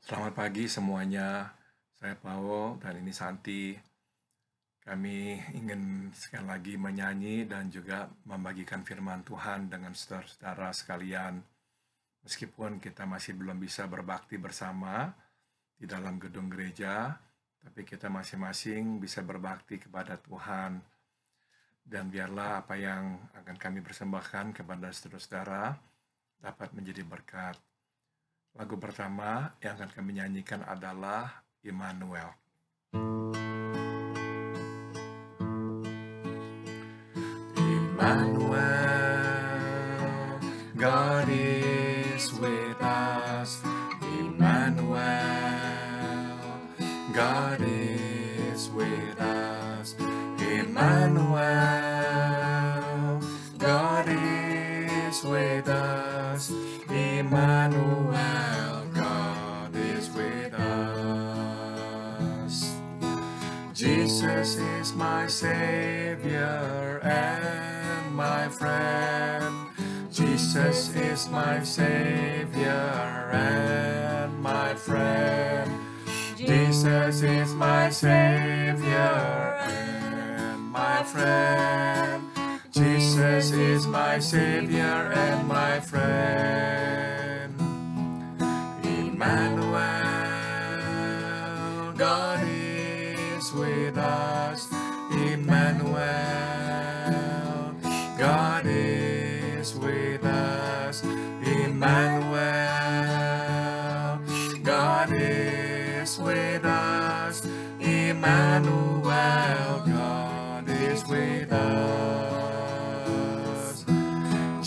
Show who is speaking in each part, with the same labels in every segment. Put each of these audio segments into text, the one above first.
Speaker 1: Selamat pagi semuanya, saya Pao dan ini Santi. Kami ingin sekali lagi menyanyi dan juga membagikan firman Tuhan dengan saudara-saudara sekalian. Meskipun kita masih belum bisa berbakti bersama di dalam gedung gereja, tapi kita masing-masing bisa berbakti kepada Tuhan. Dan biarlah apa yang akan kami persembahkan kepada saudara-saudara dapat menjadi berkat. Lagu pertama yang akan kami nyanyikan adalah Immanuel. Immanuel, God is with us. Immanuel, God is with us. Immanuel, God is with us. Immanuel, God is with us. Jesus is my Savior and my friend. Jesus is my Savior and my friend. Jesus is my Savior and my friend. Jesus is my Savior and my friend. Immanuel, God is with us. Immanuel, God is with us. Immanuel, God is with us. Immanuel, God is with us.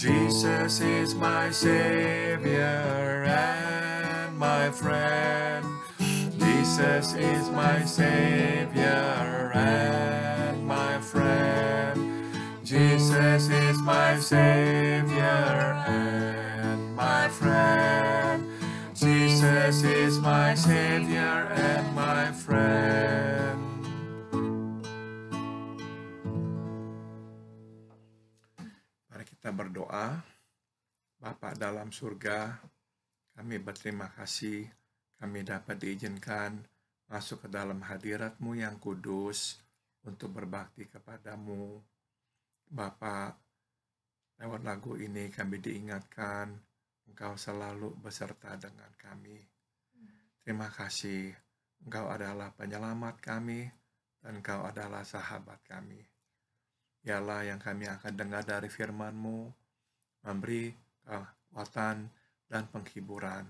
Speaker 1: Jesus is my Savior and my friend. Jesus is my Savior and my friend. Jesus is my Savior and my friend. Jesus is my Savior and my friend. Mari kita berdoa. Bapa dalam surga, kami berterima kasih kami dapat diizinkan masuk ke dalam hadirat-Mu yang kudus untuk berbakti kepadamu. Bapa, lewat lagu ini kami diingatkan Engkau selalu beserta dengan kami. Terima kasih, Engkau adalah penyelamat kami dan Engkau adalah sahabat kami. Dialah yang kami akan dengar dari firman-Mu, memberi kekuatan dan penghiburan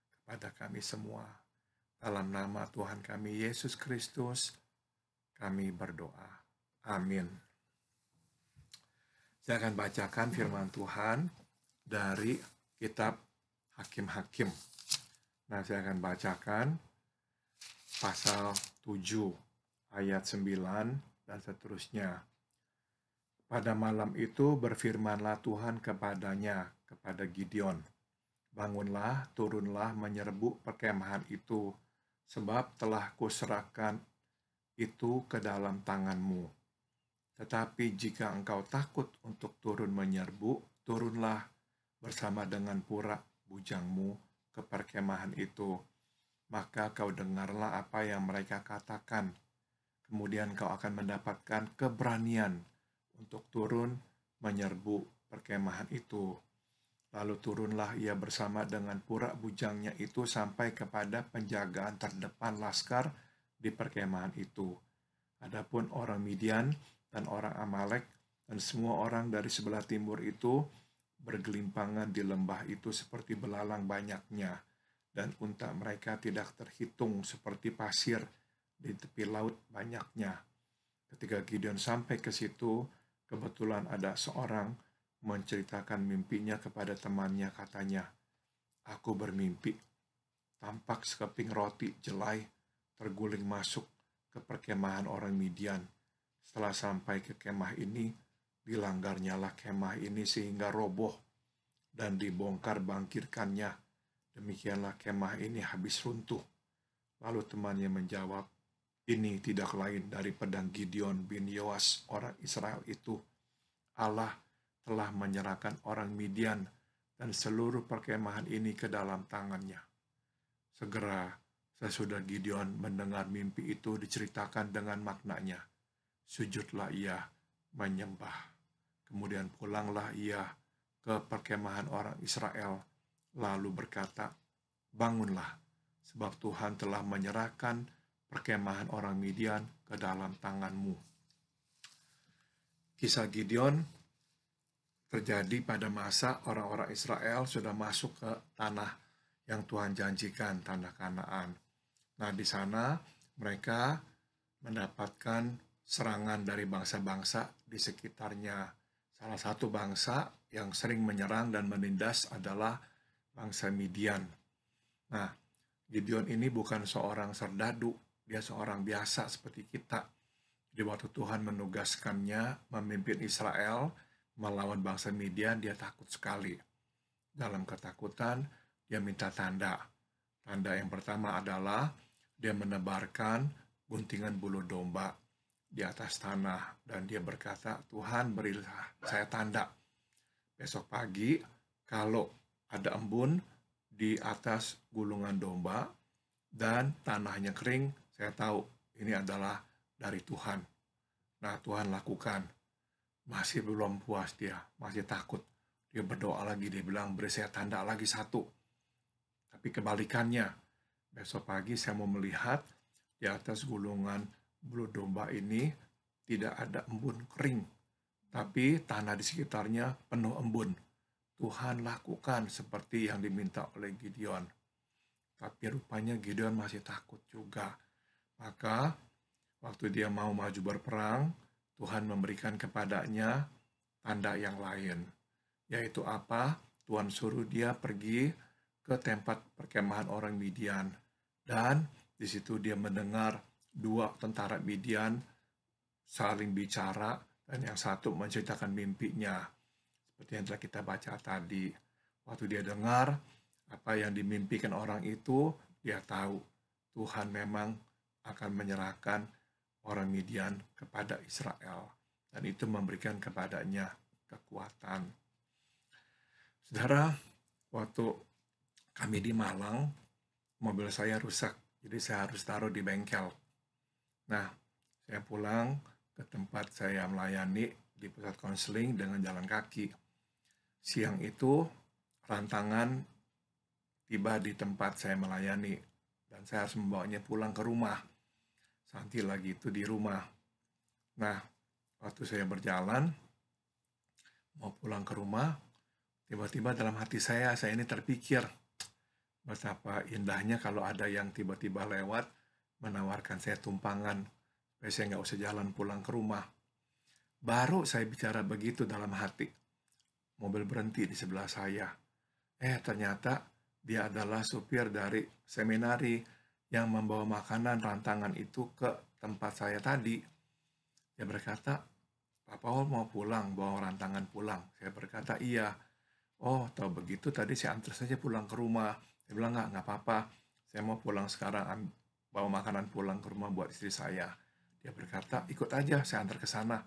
Speaker 1: kepada kami semua. Dalam nama Tuhan kami Yesus Kristus, kami berdoa. Amin. Saya akan bacakan firman Tuhan dari kitab Hakim-Hakim. Nah, saya akan bacakan pasal 7, ayat 9, dan seterusnya. Pada malam itu berfirmanlah Tuhan kepadanya, kepada Gideon, bangunlah, turunlah menyerbu perkemahan itu, sebab telah kuserahkan itu ke dalam tanganmu. Tetapi jika engkau takut untuk turun menyerbu, turunlah bersama dengan pura bujangmu ke perkemahan itu. Maka kau dengarlah apa yang mereka katakan. Kemudian kau akan mendapatkan keberanian untuk turun menyerbu perkemahan itu. Lalu turunlah ia bersama dengan pura bujangnya itu sampai kepada penjagaan terdepan laskar di perkemahan itu. Adapun orang Midian dan orang Amalek dan semua orang dari sebelah timur itu bergelimpangan di lembah itu seperti belalang banyaknya, dan unta mereka tidak terhitung seperti pasir di tepi laut banyaknya. Ketika Gideon sampai ke situ, kebetulan ada seorang menceritakan mimpinya kepada temannya, katanya, "Aku bermimpi, tampak sekeping roti jelai terguling masuk ke perkemahan orang Midian. Setelah sampai ke kemah ini, dilanggarnyalah kemah ini sehingga roboh dan dibongkar bangkirkannya. Demikianlah kemah ini habis runtuh." Lalu temannya menjawab, "Ini tidak lain dari pedang Gideon bin Yoas orang Israel itu. Allah telah menyerahkan orang Midian dan seluruh perkemahan ini ke dalam tangannya." Segera Sesudah Gideon mendengar mimpi itu diceritakan dengan maknanya, sujudlah ia menyembah. Kemudian pulanglah ia ke perkemahan orang Israel, lalu berkata, bangunlah, sebab Tuhan telah menyerahkan perkemahan orang Midian ke dalam tanganmu. Kisah Gideon terjadi pada masa orang-orang Israel sudah masuk ke tanah yang Tuhan janjikan, tanah Kanaan. Nah, di sana mereka mendapatkan serangan dari bangsa-bangsa di sekitarnya. Salah satu bangsa yang sering menyerang dan menindas adalah bangsa Midian. Nah, Gideon ini bukan seorang serdadu, dia seorang biasa seperti kita. Di waktu Tuhan menugaskannya memimpin Israel melawan bangsa Midian, dia takut sekali. Dalam ketakutan, dia minta tanda. Tanda yang pertama adalah dia menebarkan guntingan bulu domba di atas tanah. Dan dia berkata, Tuhan berilah saya tanda. Besok pagi, kalau ada embun di atas gulungan domba dan tanahnya kering, saya tahu ini adalah dari Tuhan. Nah, Tuhan lakukan. Masih belum puas dia, masih takut. Dia berdoa lagi, dia bilang, beri saya tanda lagi satu. Tapi kebalikannya, besok pagi saya mau melihat di atas gulungan bulu domba ini tidak ada embun kering, tapi tanah di sekitarnya penuh embun. Tuhan lakukan seperti yang diminta oleh Gideon. Tapi rupanya Gideon masih takut juga. Maka waktu dia mau maju berperang, Tuhan memberikan kepadanya tanda yang lain. Yaitu apa? Tuhan suruh dia pergi ke tempat perkemahan orang Midian. Dan di situ dia mendengar dua tentara Midian saling bicara dan yang satu menceritakan mimpinya. Seperti yang telah kita baca tadi. Waktu dia dengar apa yang dimimpikan orang itu, dia tahu Tuhan memang akan menyerahkan orang Midian kepada Israel. Dan itu memberikan kepadanya kekuatan. Saudara, waktu kami di Malang, mobil saya rusak, jadi saya harus taruh di bengkel. Nah, saya pulang ke tempat saya melayani di pusat konseling dengan jalan kaki. Siang itu, rantangan tiba di tempat saya melayani, dan saya harus membawanya pulang ke rumah. Santi lagi itu di rumah. Nah, waktu saya berjalan, mau pulang ke rumah, tiba-tiba dalam hati saya ini terpikir, betapa indahnya kalau ada yang tiba-tiba lewat menawarkan saya tumpangan, supaya saya nggak usah jalan pulang ke rumah. Baru saya bicara begitu dalam hati, mobil berhenti di sebelah saya. Ternyata dia adalah supir dari seminari yang membawa makanan rantangan itu ke tempat saya tadi. Dia berkata, Pak Paul mau pulang, bawa rantangan pulang. Saya berkata, iya. Oh, tahu begitu tadi saya antar saja pulang ke rumah. Dia bilang, nggak apa-apa. Saya mau pulang sekarang, bawa makanan pulang ke rumah buat istri saya. Dia berkata, ikut aja, saya antar ke sana.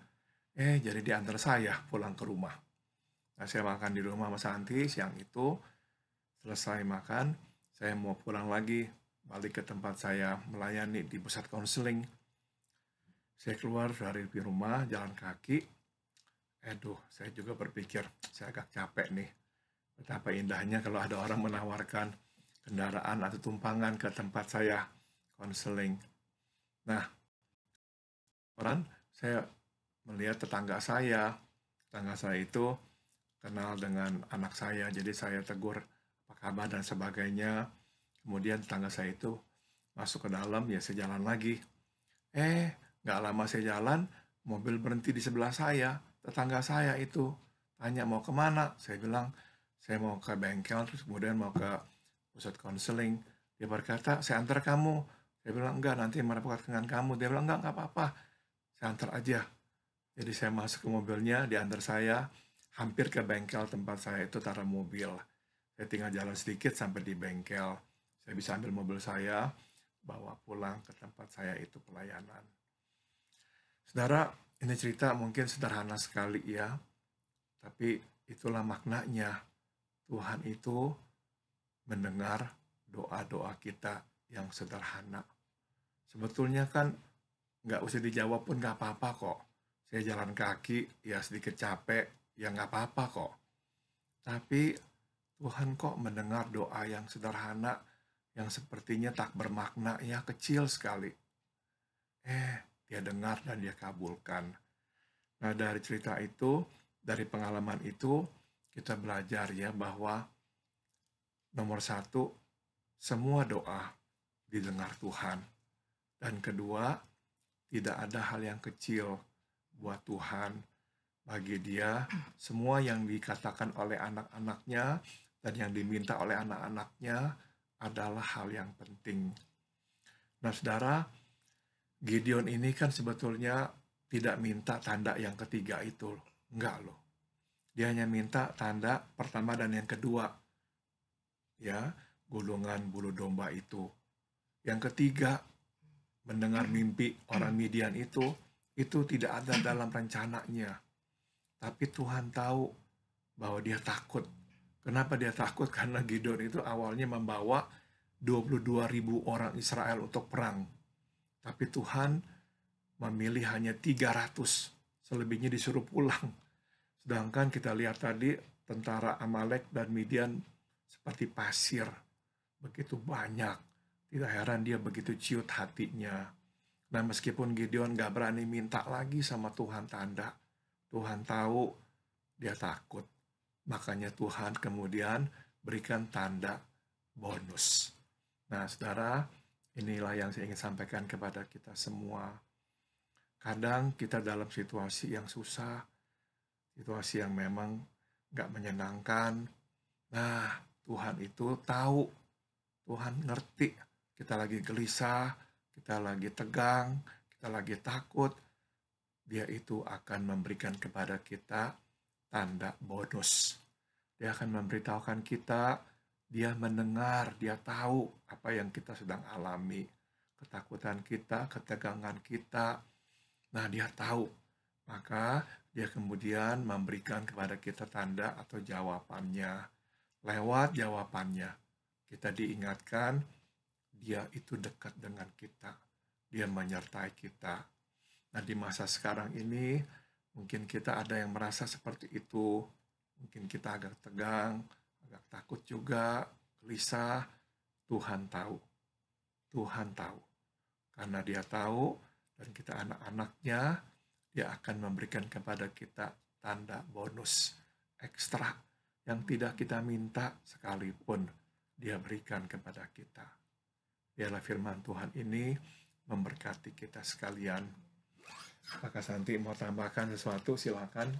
Speaker 1: Jadi dia antar saya pulang ke rumah. Nah, saya makan di rumah Mas Santi siang itu. Selesai makan, saya mau pulang lagi, balik ke tempat saya melayani di pusat konseling. Saya keluar dari rumah, jalan kaki. Saya juga berpikir, saya agak capek nih. Betapa indahnya kalau ada orang menawarkan kendaraan atau tumpangan ke tempat saya konseling. Nah, saya melihat tetangga saya itu kenal dengan anak saya, jadi saya tegur apa kabar dan sebagainya. Kemudian tetangga saya itu masuk ke dalam, ya saya jalan lagi. Nggak lama saya jalan, mobil berhenti di sebelah saya. Tetangga saya itu tanya mau kemana. Saya bilang, saya mau ke bengkel, terus kemudian mau ke pusat konseling. Dia berkata, saya antar kamu. Saya bilang, enggak, nanti merepotkan dengan kamu. Dia bilang, enggak apa-apa. Saya antar aja. Jadi saya masuk ke mobilnya, diantar saya, hampir ke bengkel tempat saya itu taruh mobil. Saya tinggal jalan sedikit sampai di bengkel. Saya bisa ambil mobil saya, bawa pulang ke tempat saya itu pelayanan. Saudara, ini cerita mungkin sederhana sekali ya, tapi itulah maknanya. Tuhan itu mendengar doa-doa kita yang sederhana. Sebetulnya kan nggak usah dijawab pun nggak apa-apa kok. Saya jalan kaki, ya sedikit capek, ya nggak apa-apa kok. Tapi Tuhan kok mendengar doa yang sederhana, yang sepertinya tak bermakna, ya kecil sekali. Dia dengar dan dia kabulkan. Nah, dari cerita itu, dari pengalaman itu, kita belajar ya bahwa nomor satu, semua doa didengar Tuhan. Dan kedua, tidak ada hal yang kecil buat Tuhan. Bagi Dia, semua yang dikatakan oleh anak-anaknya dan yang diminta oleh anak-anaknya adalah hal yang penting. Nah, saudara, Gideon ini kan sebetulnya tidak minta tanda yang ketiga itu. Enggak loh. Dia hanya minta tanda pertama dan yang kedua. Ya, gulungan bulu domba itu. Yang ketiga, mendengar mimpi orang Midian itu tidak ada dalam rencananya. Tapi Tuhan tahu bahwa dia takut. Kenapa dia takut? Karena Gideon itu awalnya membawa 22.000 orang Israel untuk perang. Tapi Tuhan memilih hanya 300. Selebihnya disuruh pulang. Sedangkan kita lihat tadi tentara Amalek dan Midian seperti pasir. Begitu banyak. Tidak heran dia begitu ciut hatinya. Nah, meskipun Gideon gak berani minta lagi sama Tuhan tanda, Tuhan tahu dia takut. Makanya Tuhan kemudian berikan tanda bonus. Nah, saudara, inilah yang saya ingin sampaikan kepada kita semua. Kadang kita dalam situasi yang susah, situasi yang memang gak menyenangkan. Nah, Tuhan itu tahu, Tuhan ngerti. Kita lagi gelisah, kita lagi tegang, kita lagi takut. Dia itu akan memberikan kepada kita tanda bonus. Dia akan memberitahukan kita, dia mendengar, dia tahu apa yang kita sedang alami. Ketakutan kita, ketegangan kita. Nah, dia tahu. Maka dia kemudian memberikan kepada kita tanda atau jawabannya. Lewat jawabannya, kita diingatkan, dia itu dekat dengan kita. Dia menyertai kita. Nah, di masa sekarang ini, mungkin kita ada yang merasa seperti itu. Mungkin kita agak tegang, agak takut juga, gelisah. Tuhan tahu. Tuhan tahu. Karena dia tahu, dan kita anak-anaknya, dia akan memberikan kepada kita tanda bonus ekstra yang tidak kita minta sekalipun dia berikan kepada kita. Biarlah firman Tuhan ini memberkati kita sekalian. Apakah Santi mau tambahkan sesuatu? Silakan.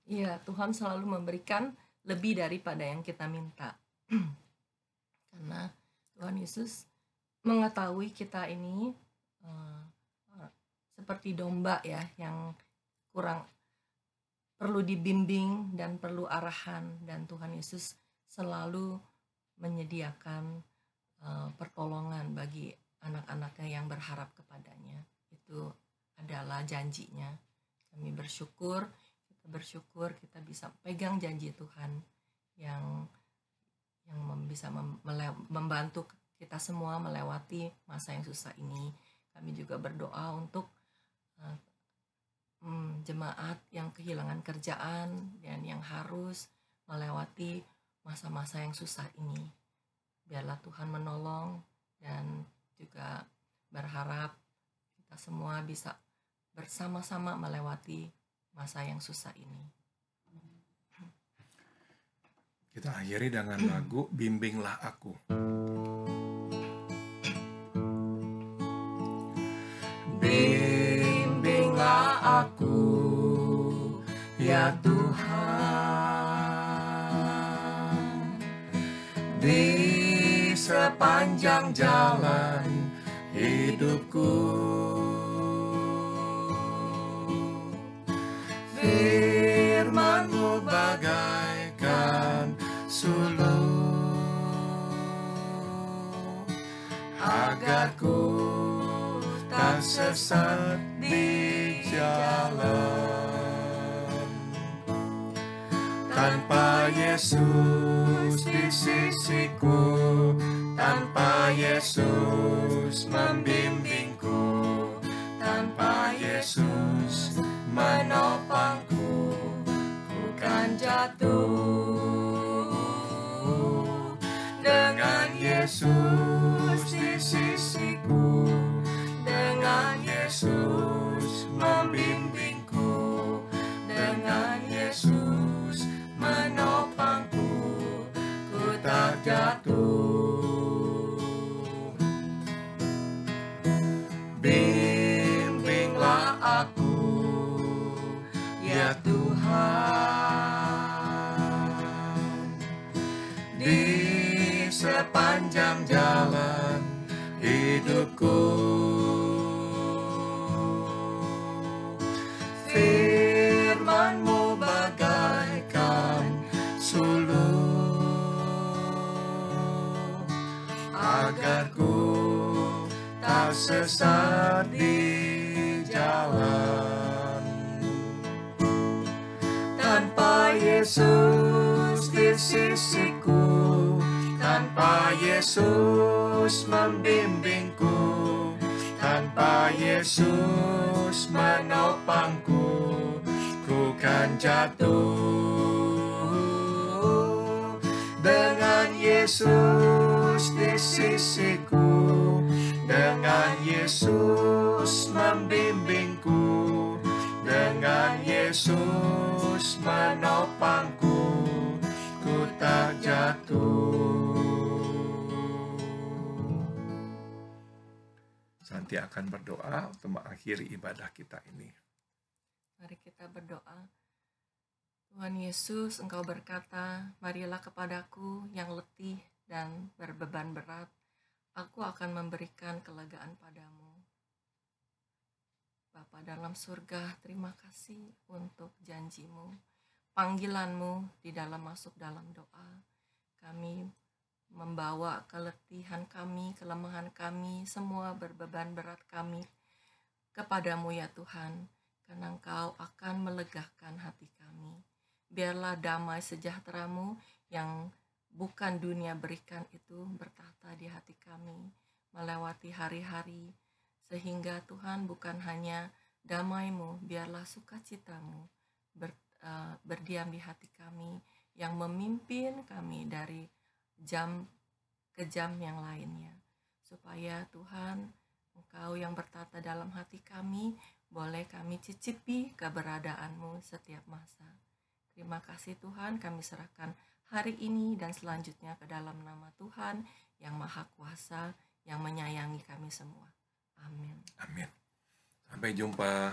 Speaker 2: Iya, Tuhan selalu memberikan lebih daripada yang kita minta. Karena Tuhan Yesus mengetahui kita ini seperti domba ya, yang kurang perlu dibimbing dan perlu arahan. Dan Tuhan Yesus selalu menyediakan pertolongan bagi anak-anaknya yang berharap kepadanya. Itu adalah janjinya. Kami bersyukur, kita bisa pegang janji Tuhan yang bisa membantu kita semua melewati masa yang susah ini. Kami juga berdoa untuk jemaat yang kehilangan kerjaan dan yang harus melewati masa-masa yang susah ini. Biarlah Tuhan menolong, dan juga berharap kita semua bisa bersama-sama melewati masa yang susah ini.
Speaker 1: Kita akhiri dengan lagu Bimbinglah Aku.
Speaker 2: Bimbinglah aku, ya Tuhan, di sepanjang jalan hidupku. Firman-Mu bagaikan suluh, agar ku tak sesat di jalan. Tanpa Yesus di sisiku,
Speaker 1: tanpa Yesus membimbingku, tanpa Yesus menopangku, ku kan jatuh. Dengan Yesus di sisiku, dengan Yesus membimbingku, dengan Yesus menopangku, ku tak jatuh. Bimbinglah aku, ya Tuhan, di sepanjang jalan hidupku. Firman-Mu bagaikan sulur, agar ku tak sesat di jalan. Tanpa Yesus di sisiku, tanpa Yesus membimbingku, tanpa Yesus menopangku, ku kan jatuh. Dengan Yesus di sisiku, dengan Yesus membimbingku, dengan Yesus menopangku, ku tak jatuh. Santi akan berdoa untuk mengakhiri ibadah kita ini.
Speaker 2: Mari kita berdoa. Tuhan Yesus, Engkau berkata, marilah kepadaku yang letih dan berbeban berat, aku akan memberikan kelegaan padamu. Bapa dalam surga, terima kasih untuk janji-Mu, panggilan-Mu di dalam masuk dalam doa. Kami membawa keletihan kami, kelemahan kami, semua berbeban berat kami kepadamu ya Tuhan, karena Engkau akan melegakan hati kami. Biarlah damai sejahtera-Mu yang bukan dunia berikan itu bertata di hati kami, melewati hari-hari, sehingga Tuhan bukan hanya damai-Mu, biarlah sukacita-Mu berdiam di hati kami, yang memimpin kami dari jam ke jam yang lainnya. Supaya Tuhan, Engkau yang bertata dalam hati kami, boleh kami cicipi keberadaan-Mu setiap masa. Terima kasih Tuhan, kami serahkan hari ini dan selanjutnya ke dalam nama Tuhan yang Maha Kuasa, yang menyayangi kami semua. Amin.
Speaker 1: Amin. Sampai jumpa.